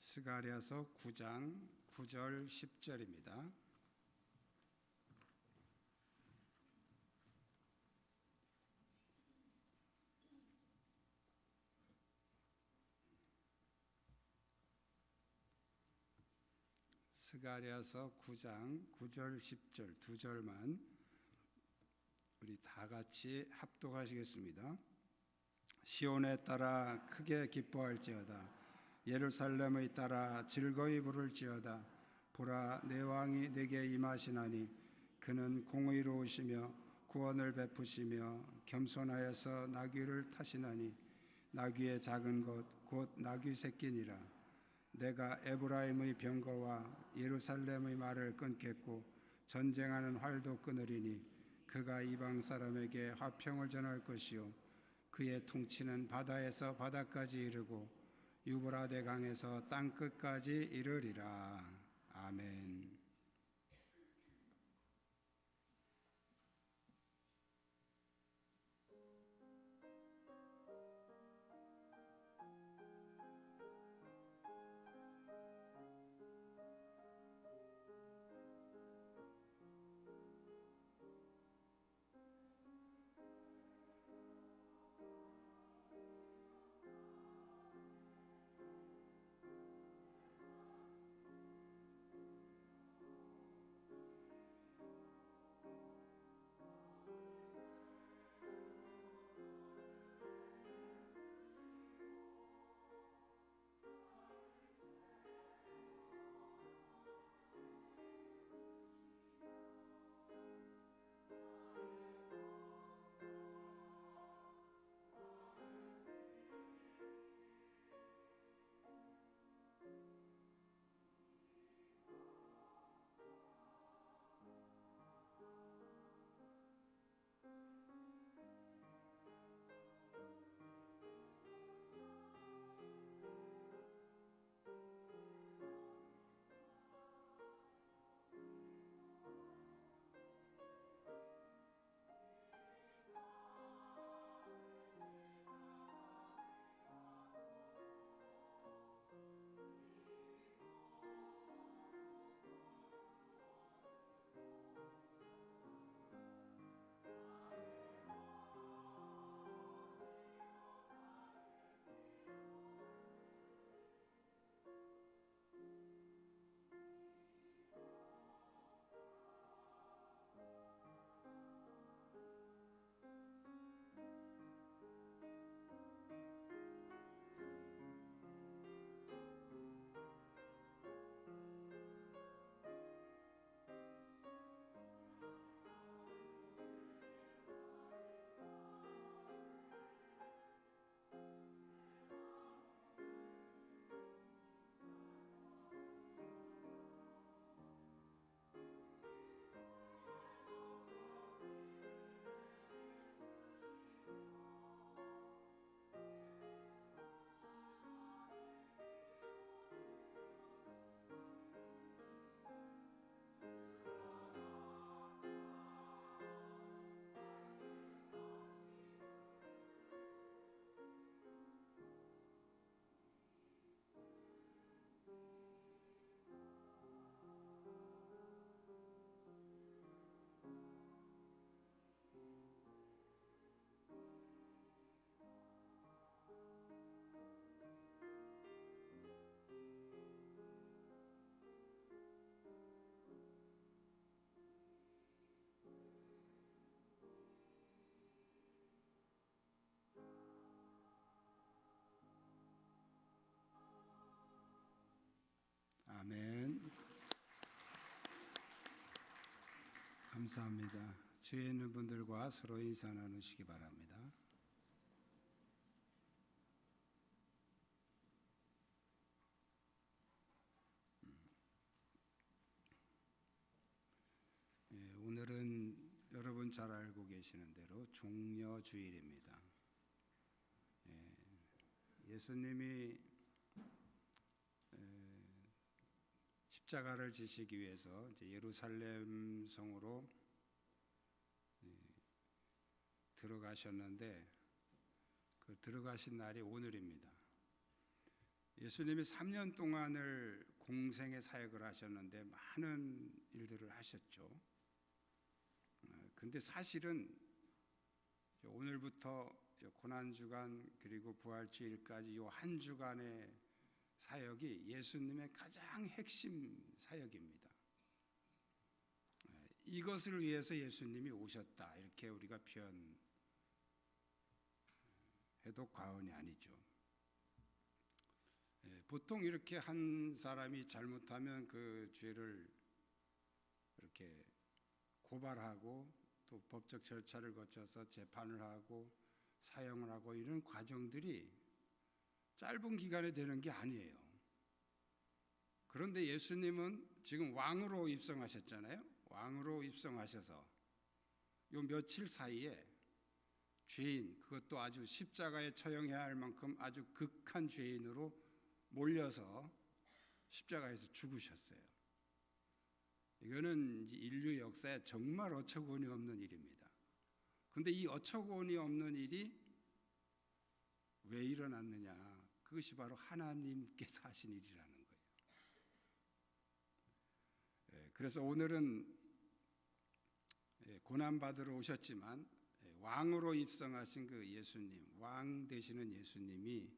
스가랴서 9장 9절 10절입니다. 스가랴서 9장 9절 10절 두 절만 우리 다 같이 합독하시겠습니다. 시온에 따라 크게 기뻐할지어다. 예루살렘에 따라 즐거이 부를지어다. 보라, 내 왕이 내게 임하시나니 그는 공의로우시며 구원을 베푸시며 겸손하여서 나귀를 타시나니 나귀의 작은 것 곧 나귀 새끼니라. 내가 에브라임의 병거와 예루살렘의 말을 끊겠고 전쟁하는 활도 끊으리니 그가 이방 사람에게 화평을 전할 것이요 그의 통치는 바다에서 바다까지 이르고 유브라데 강에서 땅 끝까지 이르리라. 아멘. 아멘. 감사합니다. 주위에 있는 분들과 서로 인사 나누시기 바랍니다. 오늘은 여러분 잘 알고 계시는 대로 종려주일입니다. 예수님이 십자가를 지시기 위해서 이제 예루살렘 성으로 들어가셨는데 그 들어가신 날이 오늘입니다. 예수님이 3년 동안을 공생의 사역을 하셨는데 많은 일들을 하셨죠. 근데 사실은 오늘부터 고난주간 그리고 부활주일까지 이 한 주간의 사역이 예수님의 가장 핵심 사역입니다. 이것을 위해서 예수님이 오셨다, 이렇게 우리가 표현해도 과언이 아니죠. 보통 이렇게 한 사람이 잘못하면 그 죄를 이렇게 고발하고 또 법적 절차를 거쳐서 재판을 하고 사형을 하고 이런 과정들이 짧은 기간에 되는 게 아니에요. 그런데 예수님은 지금 왕으로 입성하셨잖아요. 왕으로 입성하셔서 요 며칠 사이에 죄인, 그것도 아주 십자가에 처형해야 할 만큼 아주 극한 죄인으로 몰려서 십자가에서 죽으셨어요. 이거는 인류 역사에 정말 어처구니 없는 일입니다. 그런데 이 어처구니 없는 일이 왜 일어났느냐? 그것이 바로 하나님께서 하신 일이라는 거예요. 그래서 오늘은 고난받으러 오셨지만 왕으로 입성하신 그 예수님, 왕 되시는 예수님이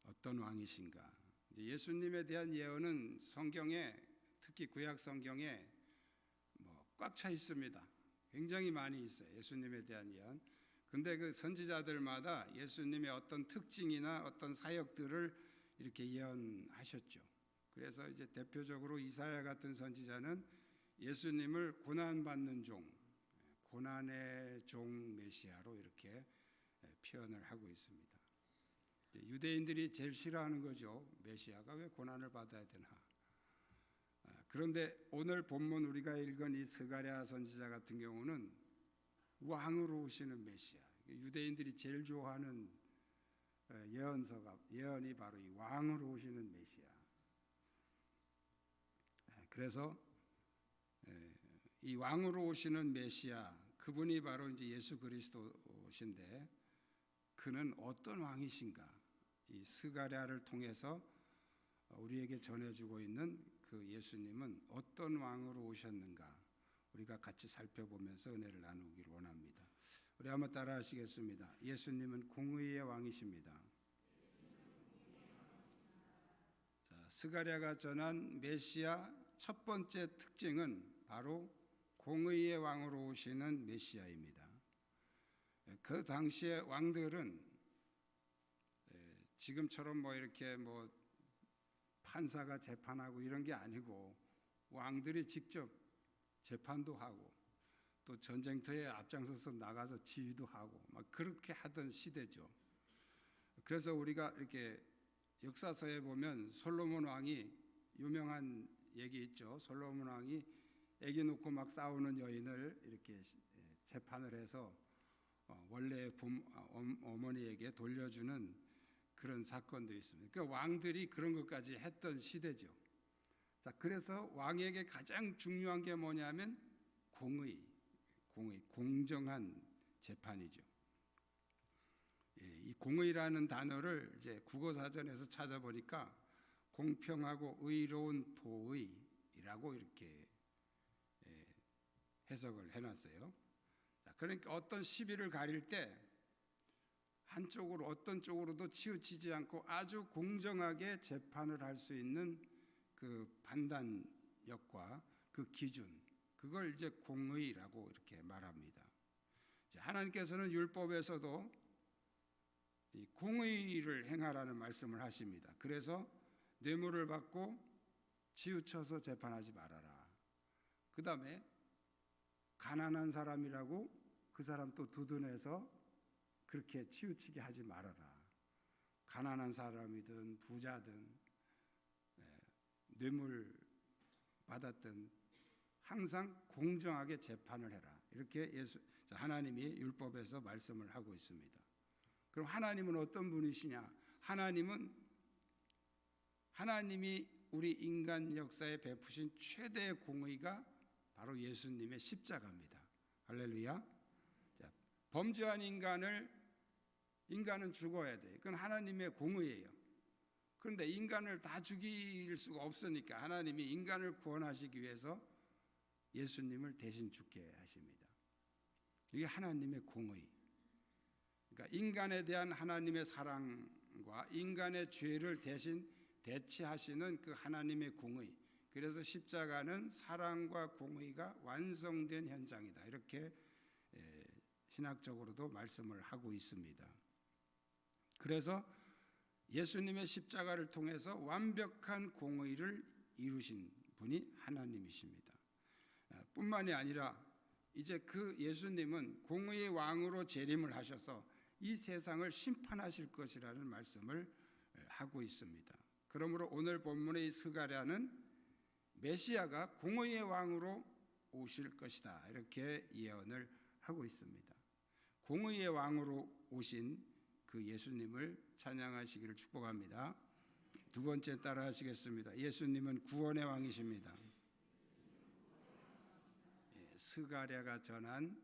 어떤 왕이신가? 이제 예수님에 대한 예언은 성경에, 특히 구약 성경에 꽉 차 있습니다. 굉장히 많이 있어요. 예수님에 대한 예언. 근데 그 선지자들마다 예수님의 어떤 특징이나 어떤 사역들을 이렇게 예언하셨죠. 그래서 이제 대표적으로 이사야 같은 선지자는 예수님을 고난받는 종, 고난의 종 메시아로 이렇게 표현을 하고 있습니다. 유대인들이 제일 싫어하는 거죠. 메시아가 왜 고난을 받아야 되나? 그런데 오늘 본문 우리가 읽은 이 스가랴 선지자 같은 경우는 왕으로 오시는 메시아, 유대인들이 제일 좋아하는 예언이 바로 이 왕으로 오시는 메시아. 그래서 이 왕으로 오시는 메시아, 그분이 바로 이제 예수 그리스도신데 그는 어떤 왕이신가? 이 스가랴를 통해서 우리에게 전해주고 있는 그 예수님은 어떤 왕으로 오셨는가? 우리가 같이 살펴보면서 은혜를 나누기를 원합니다. 우리 한번 따라 하시겠습니다. 예수님은 공의의 왕이십니다. 자, 스가랴가 전한 메시아 첫 번째 특징은 바로 공의의 왕으로 오시는 메시아입니다. 그 당시의 왕들은 지금처럼 이렇게 판사가 재판하고 이런 게 아니고 왕들이 직접 재판도 하고 또 전쟁터에 앞장서서 나가서 지휘도 하고 막 그렇게 하던 시대죠. 그래서 우리가 이렇게 역사서에 보면 솔로몬 왕이 유명한 얘기 있죠. 솔로몬 왕이 애기 놓고 막 싸우는 여인을 이렇게 재판을 해서 원래 어머니에게 돌려주는 그런 사건도 있습니다. 그러니까 왕들이 그런 것까지 했던 시대죠. 자, 그래서 왕에게 가장 중요한 게 뭐냐면 공정한 재판이죠. 이 공의라는 단어를 이제 국어사전에서 찾아보니까 공평하고 의로운 도의라고 이렇게 해석을 해놨어요. 자, 그러니까 어떤 시비를 가릴 때 한쪽으로 어떤 쪽으로도 치우치지 않고 아주 공정하게 재판을 할 수 있는 그 판단력과 그 기준, 그걸 이제 공의라고 이렇게 말합니다. 하나님께서는 율법에서도 이 공의를 행하라는 말씀을 하십니다. 그래서 뇌물을 받고 치우쳐서 재판하지 말아라. 그 다음에 가난한 사람이라고 그 사람 또 두둔해서 그렇게 치우치게 하지 말아라. 가난한 사람이든 부자든 뇌물 받았든 항상 공정하게 재판을 해라. 이렇게 하나님이 율법에서 말씀을 하고 있습니다. 그럼 하나님은 어떤 분이시냐? 하나님이 우리 인간 역사에 베푸신 최대의 공의가 바로 예수님의 십자가입니다. 할렐루야. 범죄한 인간을 인간은 죽어야 돼. 그건 하나님의 공의예요. 그런데 인간을 다 죽일 수가 없으니까 하나님이 인간을 구원하시기 위해서 예수님을 대신 죽게 하십니다. 이게 하나님의 공의. 그러니까 인간에 대한 하나님의 사랑과 인간의 죄를 대신 대체하시는 그 하나님의 공의. 그래서 십자가는 사랑과 공의가 완성된 현장이다. 이렇게 신학적으로도 말씀을 하고 있습니다. 그래서 예수님의 십자가를 통해서 완벽한 공의를 이루신 분이 하나님이십니다. 뿐만이 아니라 이제 그 예수님은 공의의 왕으로 재림을 하셔서 이 세상을 심판하실 것이라는 말씀을 하고 있습니다. 그러므로 오늘 본문의 이 스가랴는 메시아가 공의의 왕으로 오실 것이다, 이렇게 예언을 하고 있습니다. 공의의 왕으로 오신 그 예수님을 찬양하시기를 축복합니다. 두 번째 따라 하시겠습니다. 예수님은 구원의 왕이십니다. 스가랴가 전한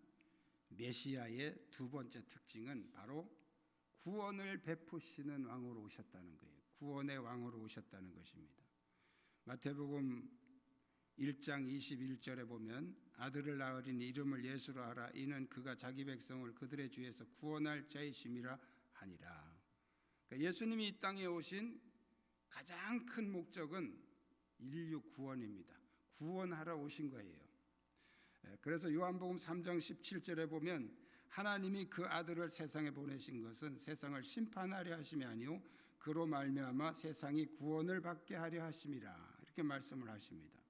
메시아의 두 번째 특징은 바로 구원을 베푸시는 왕으로 오셨다는 거예요. 구원의 왕으로 오셨다는 것입니다. 마태복음 1장 21절에 보면 아들을 낳으리니 이름을 예수로 하라. 이는 그가 자기 백성을 그들의 죄에서 구원할 자이심이라 하니라. 그러니까 예수님이 이 땅에 오신 가장 큰 목적은 인류 구원입니다. 구원하러 오신 거예요. 그래서 요한복음 3장 17절에 보면 하나님이 그 아들을 세상에 보내신 것은 세상을 심판하려 하심이 아니요 그로 말미암아 세상이 구원을 받게 하려 하심이라, 이렇게 말씀을 하십니다.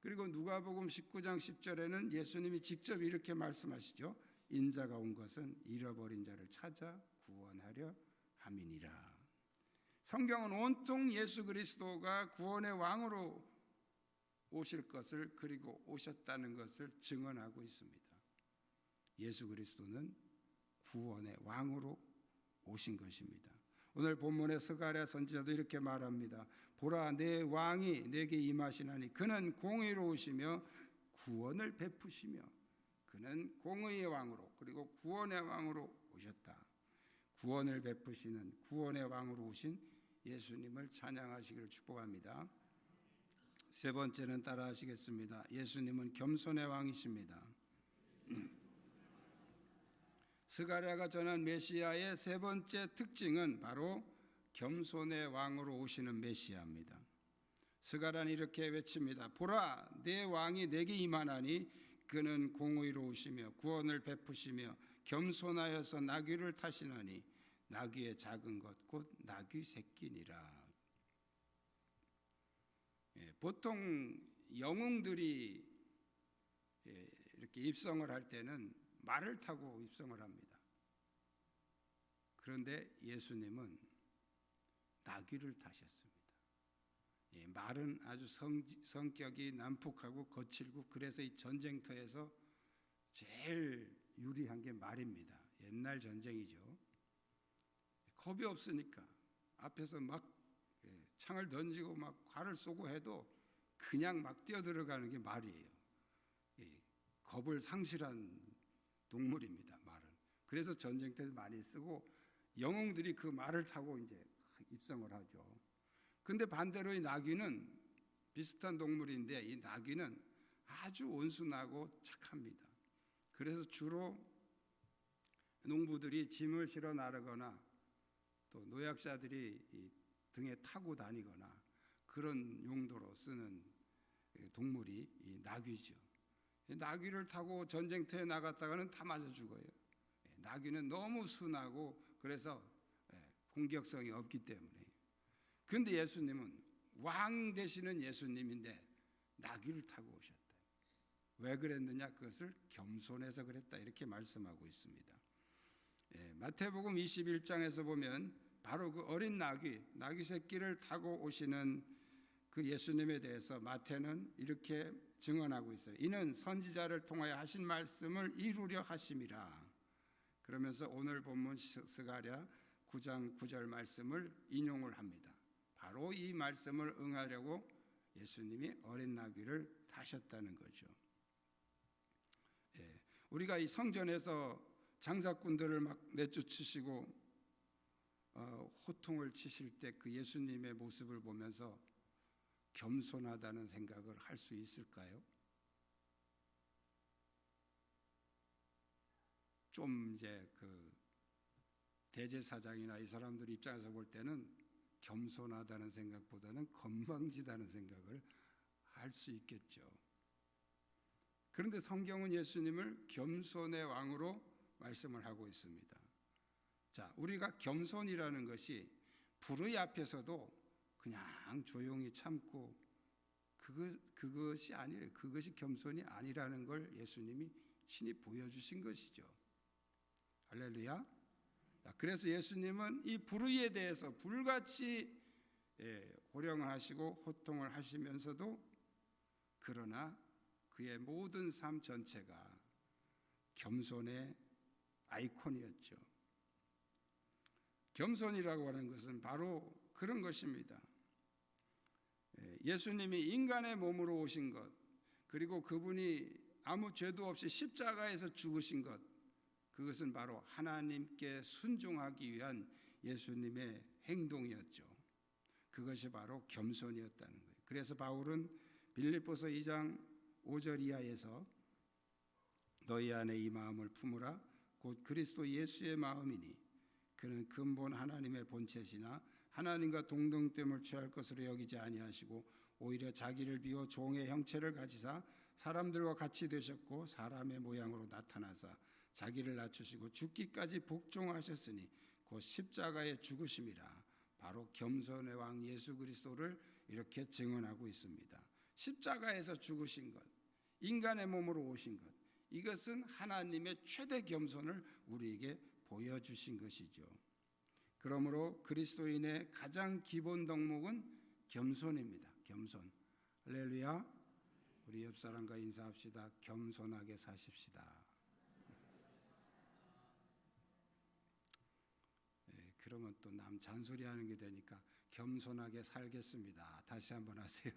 그리고 누가복음 19장 10절에는 예수님이 직접 이렇게 말씀하시죠. 인자가 온 것은 잃어버린 자를 찾아 구원하려 함이니라. 성경은 온통 예수 그리스도가 구원의 왕으로 오실 것을, 그리고 오셨다는 것을 증언하고 있습니다. 예수 그리스도는 구원의 왕으로 오신 것입니다. 오늘 본문의 스가랴 선지자도 이렇게 말합니다. 보라, 내 왕이 내게 임하시나니 그는 공의로우시며 구원을 베푸시며, 그는 공의의 왕으로 그리고 구원의 왕으로 오셨다. 구원을 베푸시는 구원의 왕으로 오신 예수님을 찬양하시기를 축복합니다. 세 번째는 따라 하시겠습니다. 예수님은 겸손의 왕이십니다. 스가랴가 전한 메시아의 세 번째 특징은 바로 겸손의 왕으로 오시는 메시아입니다. 스가랴는 이렇게 외칩니다. 보라, 내 왕이 내게 임하나니 그는 공의로우시며 구원을 베푸시며 겸손하여서 나귀를 타시나니 나귀의 작은 것 곧 나귀 새끼니라. 보통 영웅들이 이렇게 입성을 할 때는 말을 타고 입성을 합니다. 그런데 예수님은 나귀를 타셨습니다. 말은 아주 성격이 난폭하고 거칠고, 그래서 이 전쟁터에서 제일 유리한 게 말입니다. 옛날 전쟁이죠. 겁이 없으니까 앞에서 막 창을 던지고 막 활을 쏘고 해도 그냥 막 뛰어들어가는 게 말이에요. 겁을 상실한 동물입니다, 말은. 그래서 전쟁 때 많이 쓰고 영웅들이 그 말을 타고 이제 입성을 하죠. 근데 반대로 이 나귀는 비슷한 동물인데 이 나귀는 아주 온순하고 착합니다. 그래서 주로 농부들이 짐을 실어 나르거나 또 노약자들이 이 등에 타고 다니거나 그런 용도로 쓰는 동물이 이 나귀죠. 나귀를 타고 전쟁터에 나갔다가는 다 맞아 죽어요. 나귀는 너무 순하고 그래서 공격성이 없기 때문에. 그런데 예수님은 왕 되시는 예수님인데 나귀를 타고 오셨다. 왜 그랬느냐? 그것을 겸손해서 그랬다, 이렇게 말씀하고 있습니다. 마태복음 21장에서 보면 바로 그 어린 나귀 새끼를 타고 오시는 그 예수님에 대해서 마태는 이렇게 증언하고 있어요. 이는 선지자를 통하여 하신 말씀을 이루려 하심이라. 그러면서 오늘 본문 스가랴 9장 9절 말씀을 인용을 합니다. 바로 이 말씀을 응하려고 예수님이 어린 나귀를 타셨다는 거죠. 우리가 이 성전에서 장사꾼들을 막 내쫓으시고 호통을 치실 때 그 예수님의 모습을 보면서 겸손하다는 생각을 할 수 있을까요? 좀 이제 그 대제사장이나 이 사람들 입장에서 볼 때는 겸손하다는 생각보다는 건방지다는 생각을 할 수 있겠죠. 그런데 성경은 예수님을 겸손의 왕으로 말씀을 하고 있습니다. 자, 우리가 겸손이라는 것이 불의 앞에서도 그냥 조용히 참고 그것이 아니래요. 그것이 겸손이 아니라는 걸 예수님이 친히 보여주신 것이죠. 할렐루야. 그래서 예수님은 이 불의에 대해서 불같이 호령을 하시고 호통을 하시면서도 그러나 그의 모든 삶 전체가 겸손의 아이콘이었죠. 겸손이라고 하는 것은 바로 그런 것입니다. 예수님이 인간의 몸으로 오신 것, 그리고 그분이 아무 죄도 없이 십자가에서 죽으신 것, 그것은 바로 하나님께 순종하기 위한 예수님의 행동이었죠. 그것이 바로 겸손이었다는 거예요. 그래서 바울은 빌립보서 2장 5절 이하에서 너희 안에 이 마음을 품으라 곧 그리스도 예수의 마음이니 그는 근본 하나님의 본체시나 하나님과 동등됨을 취할 것으로 여기지 아니하시고 오히려 자기를 비워 종의 형체를 가지사 사람들과 같이 되셨고 사람의 모양으로 나타나사 자기를 낮추시고 죽기까지 복종하셨으니 곧 십자가에 죽으심이라. 바로 겸손의 왕 예수 그리스도를 이렇게 증언하고 있습니다. 십자가에서 죽으신 것, 인간의 몸으로 오신 것, 이것은 하나님의 최대 겸손을 우리에게 보여주신 것이죠. 그러므로 그리스도인의 가장 기본 덕목은 겸손입니다. 겸손. 할렐루야. 우리 옆 사람과 인사합시다. 겸손하게 사십시다. 그러면 또 남 잔소리하는 게 되니까 겸손하게 살겠습니다. 다시 한번 하세요.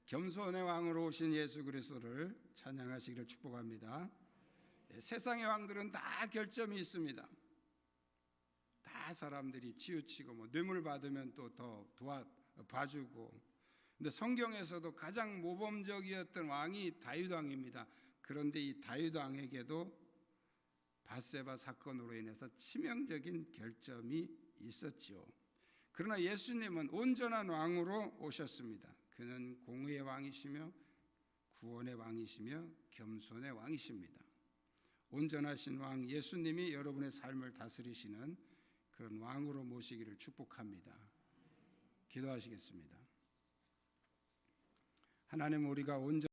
겸손의 왕으로 오신 예수 그리스도를 찬양하시기를 축복합니다. 세상의 왕들은 다 결점이 있습니다. 다 사람들이 치우치고 뇌물 받으면 또 더 봐주고. 근데 성경에서도 가장 모범적이었던 왕이 다윗 왕입니다. 그런데 이 다윗 왕에게도 밧세바 사건으로 인해서 치명적인 결점이 있었죠. 그러나 예수님은 온전한 왕으로 오셨습니다. 그는 공의의 왕이시며 구원의 왕이시며 겸손의 왕이십니다. 온전하신 왕 예수님이 여러분의 삶을 다스리시는 그런 왕으로 모시기를 축복합니다. 기도하시겠습니다. 하나님, 우리가 온전